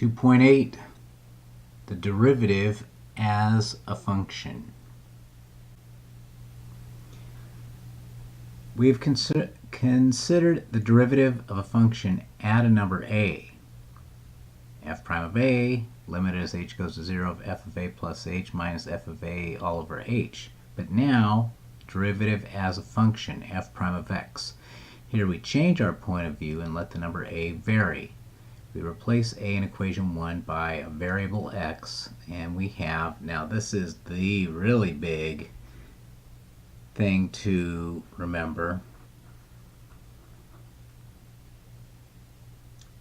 2.8, the derivative as a function. We've considered the derivative of a function at a number a. F prime of a, limited as h goes to 0 of f of a plus h minus f of a all over h. But now, derivative as a function, f prime of x. Here we change our point of view and let the number a vary. We replace a in equation 1 by a variable x, and we have, now this is the really big thing to remember.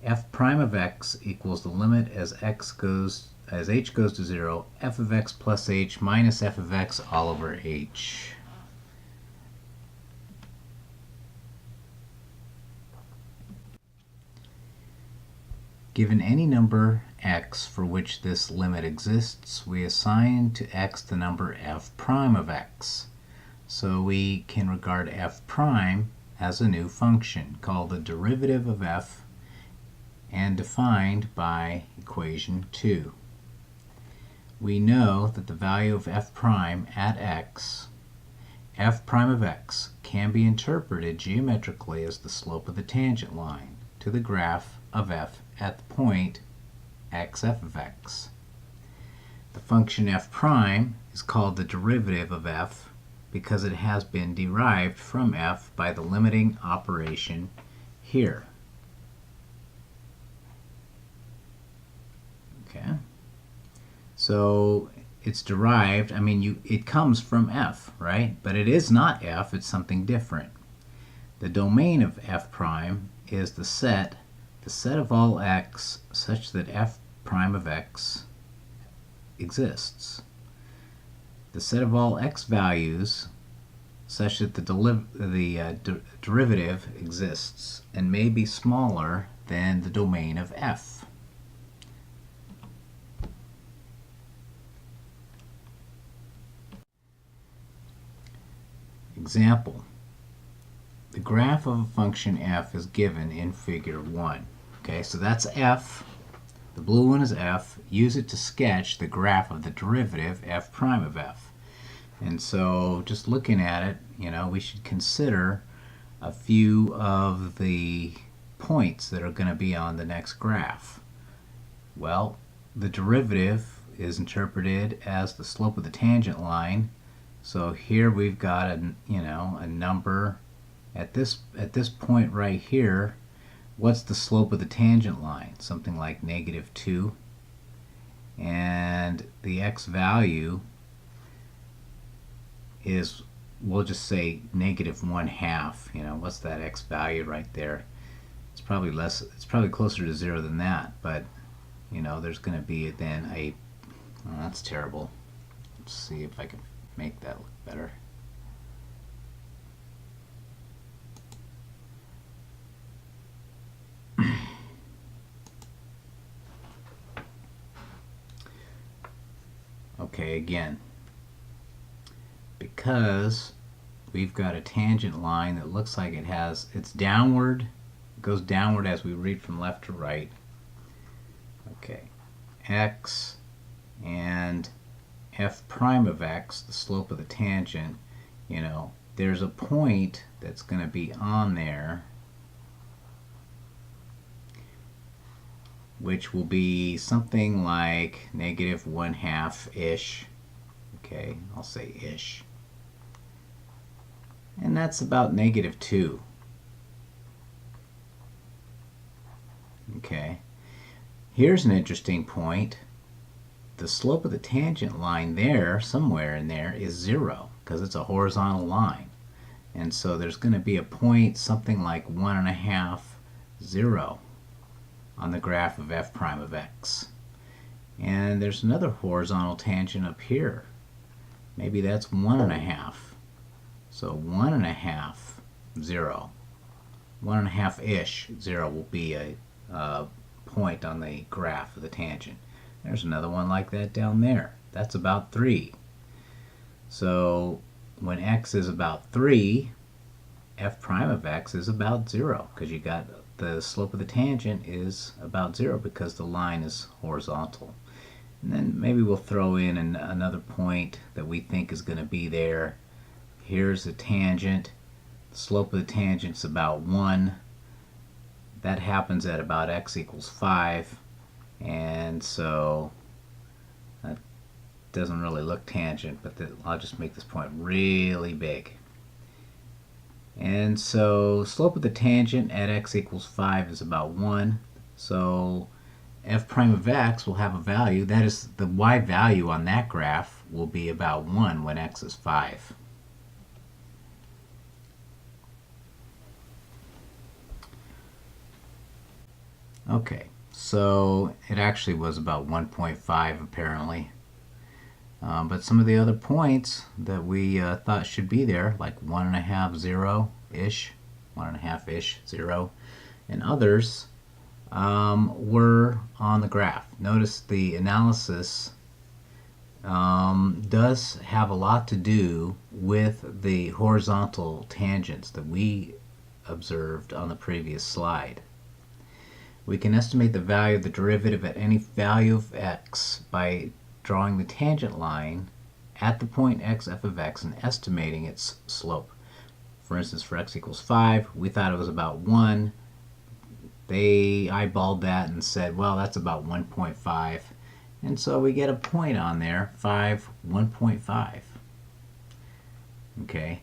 F prime of x equals the limit as h goes to 0, f of x plus h minus f of x all over h. Given any number x for which this limit exists, we assign to x the number f prime of x. So we can regard f prime as a new function called the derivative of f and defined by equation 2. We know that the value of f prime at x, f prime of x, can be interpreted geometrically as the slope of the tangent line to the graph of f at the point x f of x. The function f prime is called the derivative of f because it has been derived from f by the limiting operation here. Okay, so it's derived, it comes from f, right? But it is not f, it's something different. The domain of f prime is the set of all x such that f prime of x exists. The set of all x values such that the derivative exists and may be smaller than the domain of f. Example. The graph of a function f is given in figure 1. Okay, so that's f. The blue one is f. Use it to sketch the graph of the derivative f prime of f. And so just looking at it, we should consider a few of the points that are going to be on the next graph. Well, the derivative is interpreted as the slope of the tangent line. So here we've got a number at this point right here. What's the slope of the tangent line? Something like -2. And the x value is, we'll just say -1/2. What's that x value right there? It's probably less. It's probably closer to 0 than that. But there's going to be then a. Oh, that's terrible. Let's see if I can make that look better. Okay, again, because we've got a tangent line that looks like it's downward, it goes downward as we read from left to right. Okay, x and f prime of x, the slope of the tangent, there's a point that's going to be on there which will be something like -1/2-ish. Okay, I'll say ish. And that's about -2. Okay, here's an interesting point. The slope of the tangent line there, somewhere in there, is 0 because it's a horizontal line. And so there's going to be a point something like 1.5, 0 on the graph of f prime of x. And there's another horizontal tangent up here. Maybe that's 1.5. So 1.5, 0. 1.5-ish, 0 will be a point on the graph of the tangent. There's another one like that down there. That's about 3. So when x is about 3, f prime of x is about 0 because you got the slope of the tangent is about 0 because the line is horizontal. And then maybe we'll throw in another point that we think is going to be there. Here's the tangent. The slope of the tangent is about 1. That happens at about x equals 5. And so that doesn't really look tangent, but I'll just make this point really big. And so slope of the tangent at x equals 5 is about 1. So f prime of x will have a value. That is, the y value on that graph will be about 1 when x is 5. Okay, so it actually was about 1.5 apparently. But some of the other points that we thought should be there, like 1.5, 0-ish, 1.5-ish, 0, and others were on the graph. Notice the analysis does have a lot to do with the horizontal tangents that we observed on the previous slide. We can estimate the value of the derivative at any value of x by drawing the tangent line at the point x f of x and estimating its slope. For instance, for x equals 5, we thought it was about 1. They eyeballed that and said, well, that's about 1.5. And so we get a point on there, 5, 1.5. Okay.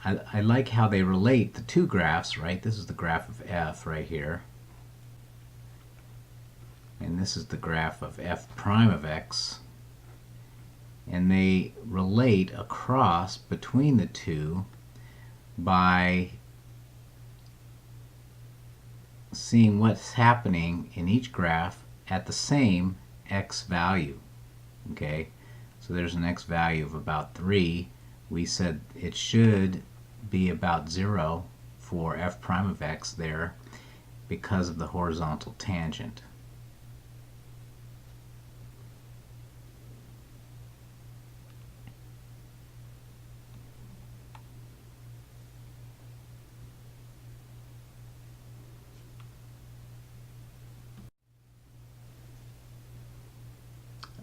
I like how they relate the two graphs, right? This is the graph of f right here. And this is the graph of f prime of x. And they relate across between the two by seeing what's happening in each graph at the same x value. Okay, so there's an x value of about 3. We said it should be about 0 for f prime of x there because of the horizontal tangent.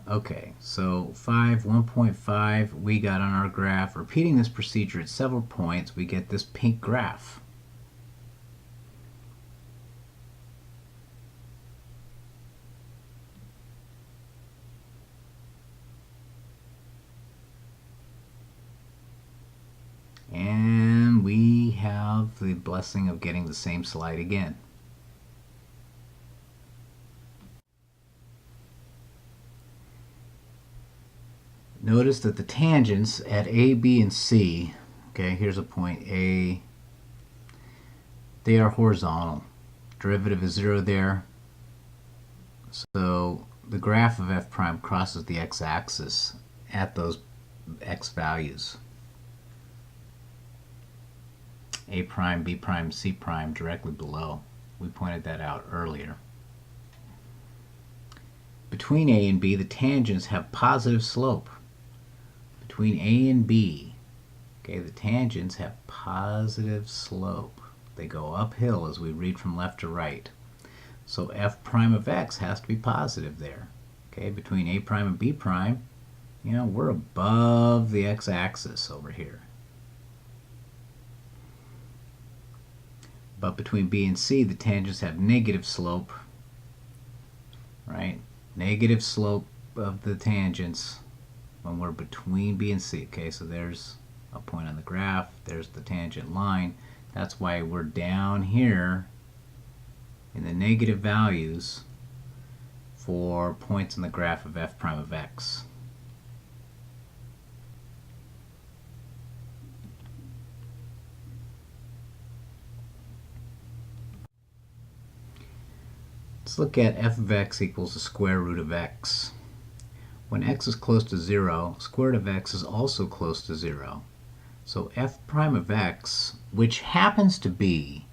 Okay, so 5, 1.5 we got on our graph. Repeating this procedure at several points, we get this pink graph. And we have the blessing of getting the same slide again. Notice that the tangents at A, B, and C, okay, here's a point A, they are horizontal. Derivative is 0 there. So the graph of f prime crosses the x-axis at those x values. A prime, B prime, C prime directly below. We pointed that out earlier. Between A and B, the tangents have positive slope. Between A and B, okay, the tangents have positive slope. They go uphill as we read from left to right. So f prime of x has to be positive there. Okay, between A prime and B prime, you know, we're above the x-axis over here. But between B and C, the tangents have negative slope, right? Negative slope of the tangents when we're between B and C. Okay, so there's a point on the graph. There's the tangent line. That's why we're down here in the negative values for points in the graph of f prime of x. Let's look at f of x equals the square root of x. When x is close to 0, square root of x is also close to 0. So f prime of x, which happens to be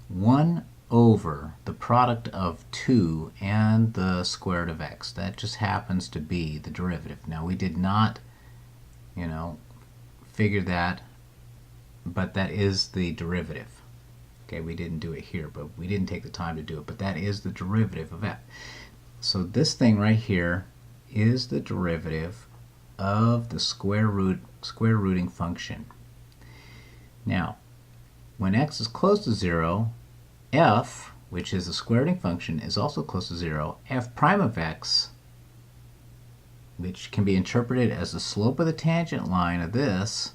1 over the product of 2 and the square root of x. That just happens to be the derivative. Now we did not, you know, figure that, but that is the derivative. Okay, we didn't do it here, but we didn't take the time to do it, but that is the derivative of f. So this thing right here is the derivative of the square rooting function. Now, when x is close to 0, f, which is the square rooting function, is also close to 0. F prime of x, which can be interpreted as the slope of the tangent line of this,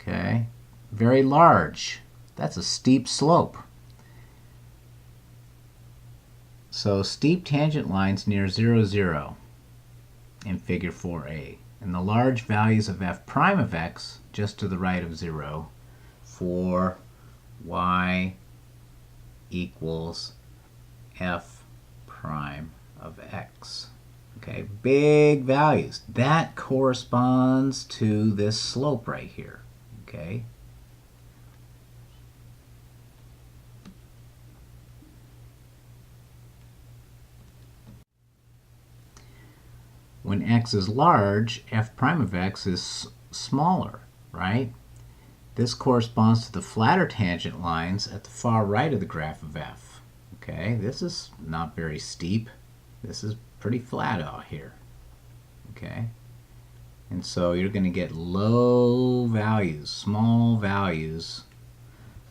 okay, very large. That's a steep slope. So steep tangent lines near 0, 0 in figure 4a. And the large values of f prime of x, just to the right of 0, for y equals f prime of x. Okay, big values. That corresponds to this slope right here. Okay. When x is large, f prime of x is smaller, right? This corresponds to the flatter tangent lines at the far right of the graph of f. Okay, this is not very steep. This is pretty flat out here. Okay, and so you're going to get low values, small values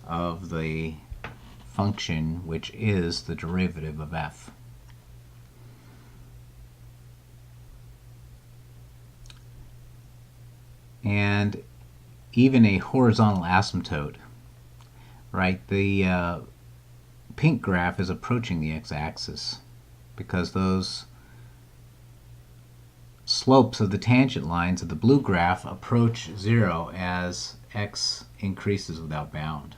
of the function which is the derivative of f. And even a horizontal asymptote, right? The pink graph is approaching the x-axis because those slopes of the tangent lines of the blue graph approach 0 as x increases without bound.